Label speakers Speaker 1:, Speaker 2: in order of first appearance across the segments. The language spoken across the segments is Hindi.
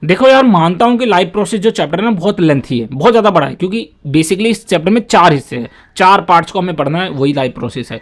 Speaker 1: देखो यार, मानता हूं कि लाइफ प्रोसेस जो चैप्टर है ना बहुत लेंथी है, बहुत ज़्यादा बड़ा है, क्योंकि बेसिकली इस चैप्टर में 4 हिस्से हैं, 4 पार्ट्स को हमें पढ़ना है, वही लाइफ प्रोसेस है।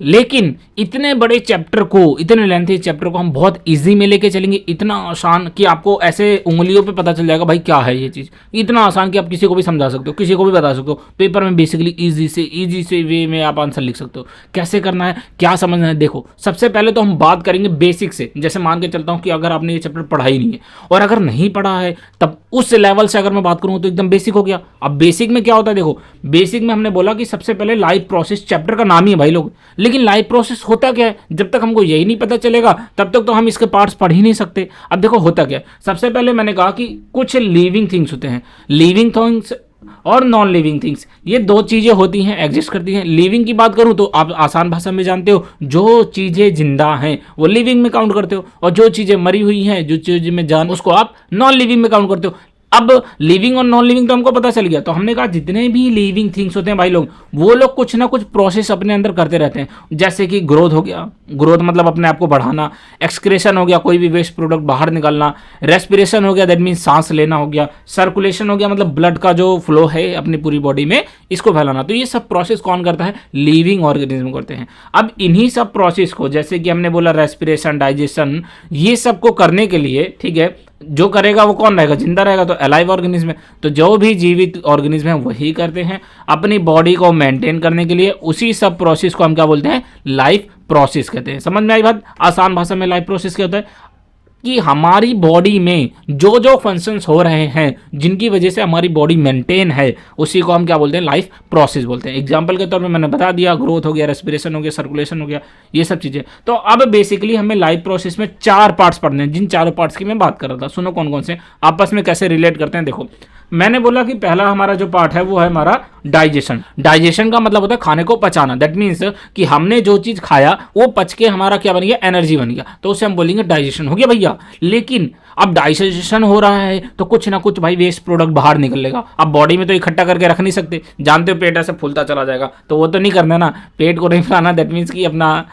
Speaker 1: लेकिन इतने बड़े चैप्टर को, इतने लेंथी चैप्टर को हम बहुत इजी में लेके चलेंगे, इतना आसान कि आपको ऐसे उंगलियों पे पता चल जाएगा भाई क्या है ये चीज़, इतना आसान कि आप किसी को भी समझा सकते हो, किसी को भी बता सकते हो, पेपर में बेसिकली इजी से वे में आप आंसर लिख सकते हो। कैसे करना है, क्या समझना है, देखो सबसे पहले तो हम बात करेंगे बेसिक से। जैसे मान के चलता हूँ कि अगर आपने ये चैप्टर पढ़ा ही नहीं है, और अगर नहीं पढ़ा है तब उस लेवल से अगर मैं बात करूँ तो एकदम बेसिक हो गया। अब बेसिक में क्या होता है, देखो बेसिक में हमने बोला कि सबसे पहले लाइफ प्रोसेस, चैप्टर का नाम ही है भाई लोग, लेकिन लाइफ प्रोसेस होता क्या है जब तक हमको यही नहीं पता चलेगा तब तक तो हम इसके पार्ट्स पढ़ ही नहीं सकते। अब देखो होता क्या है, सबसे पहले मैंने कहा कि कुछ लिविंग थिंग्स होते हैं, लिविंग थिंग्स और नॉन लिविंग थिंग्स, ये दो चीजें होती हैं, एग्जिस्ट करती हैं। लिविंग की बात करूं तो आप आसान भाषा में जानते हो, जो चीजें जिंदा हैं वो लिविंग में काउंट करते हो, और जो चीजें मरी हुई हैं, जो चीजें में जान, उसको आप नॉन लिविंग में काउंट करते हो। अब लिविंग और नॉन लिविंग तो हमको पता चल गया, तो हमने कहा जितने भी लिविंग थिंग्स होते हैं भाई लोग, वो लोग कुछ ना कुछ प्रोसेस अपने अंदर करते रहते हैं। जैसे कि ग्रोथ हो गया, ग्रोथ मतलब अपने आप को बढ़ाना, एक्सक्रेशन हो गया, कोई भी वेस्ट प्रोडक्ट बाहर निकालना, रेस्पिरेशन हो गया, दैट मीन सांस लेना हो गया, सर्कुलेशन हो गया मतलब ब्लड का जो फ्लो है अपनी पूरी बॉडी में इसको फैलाना। तो ये सब प्रोसेस कौन करता है, लिविंग ऑर्गेनिज्म करते हैं। अब इन्हीं सब प्रोसेस को, जैसे कि हमने बोला रेस्पिरेशन, डाइजेशन, ये सब को करने के लिए, ठीक है, जो करेगा वो कौन रहेगा, जिंदा रहेगा, तो अलाइव ऑर्गेनिज्म है। तो जो भी जीवित ऑर्गेनिज्म है वही करते हैं अपनी बॉडी को मेंटेन करने के लिए। उसी सब प्रोसेस को हम क्या बोलते हैं, लाइफ प्रोसेस कहते हैं। समझ में आई बात, आसान भाषा में लाइफ प्रोसेस क्या होता है कि हमारी बॉडी में जो जो फंक्शंस हो रहे हैं, जिनकी वजह से हमारी बॉडी मेंटेन है, उसी को हम क्या बोलते हैं, लाइफ प्रोसेस बोलते हैं। एग्जांपल के तौर पे मैंने बता दिया, ग्रोथ हो गया, रेस्पिरेशन हो गया, सर्कुलेशन हो गया, ये सब चीज़ें। तो अब बेसिकली हमें लाइफ प्रोसेस में 4 पार्ट्स पढ़ने हैं, जिन चारों पार्ट्स की मैं बात कर रहा था। सुनो कौन कौन से आपस में कैसे रिलेट करते हैं। देखो मैंने बोला कि पहला हमारा जो पार्ट है वो है हमारा डाइजेशन। डाइजेशन का मतलब होता है खाने को पचाना, दैट मीन्स कि हमने जो चीज़ खाया वो पच के हमारा क्या बन गया, एनर्जी बन गया, तो उसे हम बोलेंगे डाइजेशन हो गया भैया। लेकिन अब डाइजेशन हो रहा है तो कुछ ना कुछ भाई वेस्ट प्रोडक्ट बाहर निकलेगा। अब बॉडी में तो इकट्ठा करके रख नहीं सकते, जानते हो पेट ऐसे फूलता चला जाएगा, तो वो तो नहीं करना ना, पेट को नहीं फुलाना, दैट मीन्स कि अपना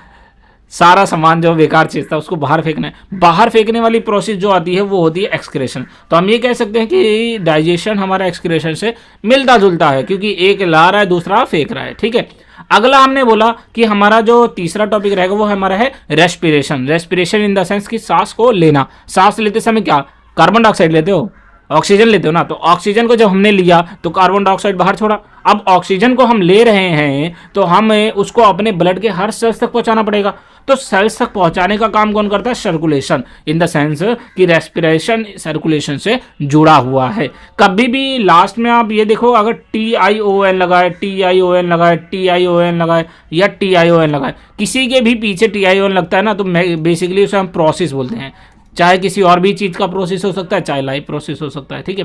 Speaker 1: सारा सामान जो बेकार चीज़ था उसको बाहर फेंकना है। बाहर फेंकने वाली प्रोसेस जो आती है वो होती है एक्सक्रेशन। तो हम ये कह सकते हैं कि डाइजेशन हमारा एक्सक्रेशन से मिलता जुलता है, क्योंकि एक ला रहा है दूसरा फेंक रहा है, ठीक है। अगला हमने बोला कि हमारा जो तीसरा टॉपिक रहेगा वो हमारा है respiration. Respiration in the sense कि सांस को लेना। सांस लेते समय क्या कार्बन डाइऑक्साइड लेते हो, ऑक्सीजन लेते हो ना, तो ऑक्सीजन को जब हमने लिया तो कार्बन डाइऑक्साइड बाहर छोड़ा। अब ऑक्सीजन को हम ले रहे हैं तो हमें उसको अपने ब्लड के हर सेल्स तक पहुंचाना पड़ेगा। तो सेल्स तक पहुंचाने का काम कौन करता है, सर्कुलेशन, इन द सेंस कि रेस्पिरेशन सर्कुलेशन से जुड़ा हुआ है। कभी भी लास्ट में आप ये देखो, अगर TION लगाए, TION लगाए, TION लगाए या TION लगाए, किसी के भी पीछे TION लगता है ना, तो बेसिकली उसे हम प्रोसेस बोलते हैं। चाहे किसी और भी चीज़ का प्रोसेस हो सकता है, चाहे लाइफ प्रोसेस हो सकता है, ठीक है।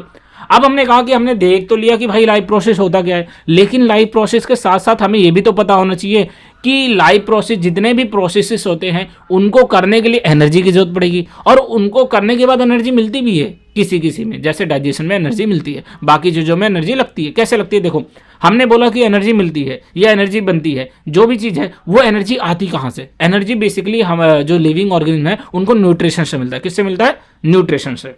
Speaker 1: अब हमने कहा कि हमने देख तो लिया कि भाई लाइफ प्रोसेस होता क्या है, लेकिन लाइफ प्रोसेस के साथ साथ हमें ये भी तो पता होना चाहिए कि लाइफ प्रोसेस, जितने भी प्रोसेसेस होते हैं उनको करने के लिए एनर्जी की जरूरत पड़ेगी, और उनको करने के बाद एनर्जी मिलती भी है किसी किसी में, जैसे डाइजेशन में एनर्जी मिलती है, बाकी चीज़ों में एनर्जी लगती है। कैसे लगती है, देखो हमने बोला कि एनर्जी मिलती है या एनर्जी बनती है, जो भी चीज़ है वो एनर्जी आती कहाँ से। एनर्जी बेसिकली हम जो लिविंग ऑर्गेनिज्म है उनको न्यूट्रिशन से मिलता है। किससे मिलता है, न्यूट्रिशन से।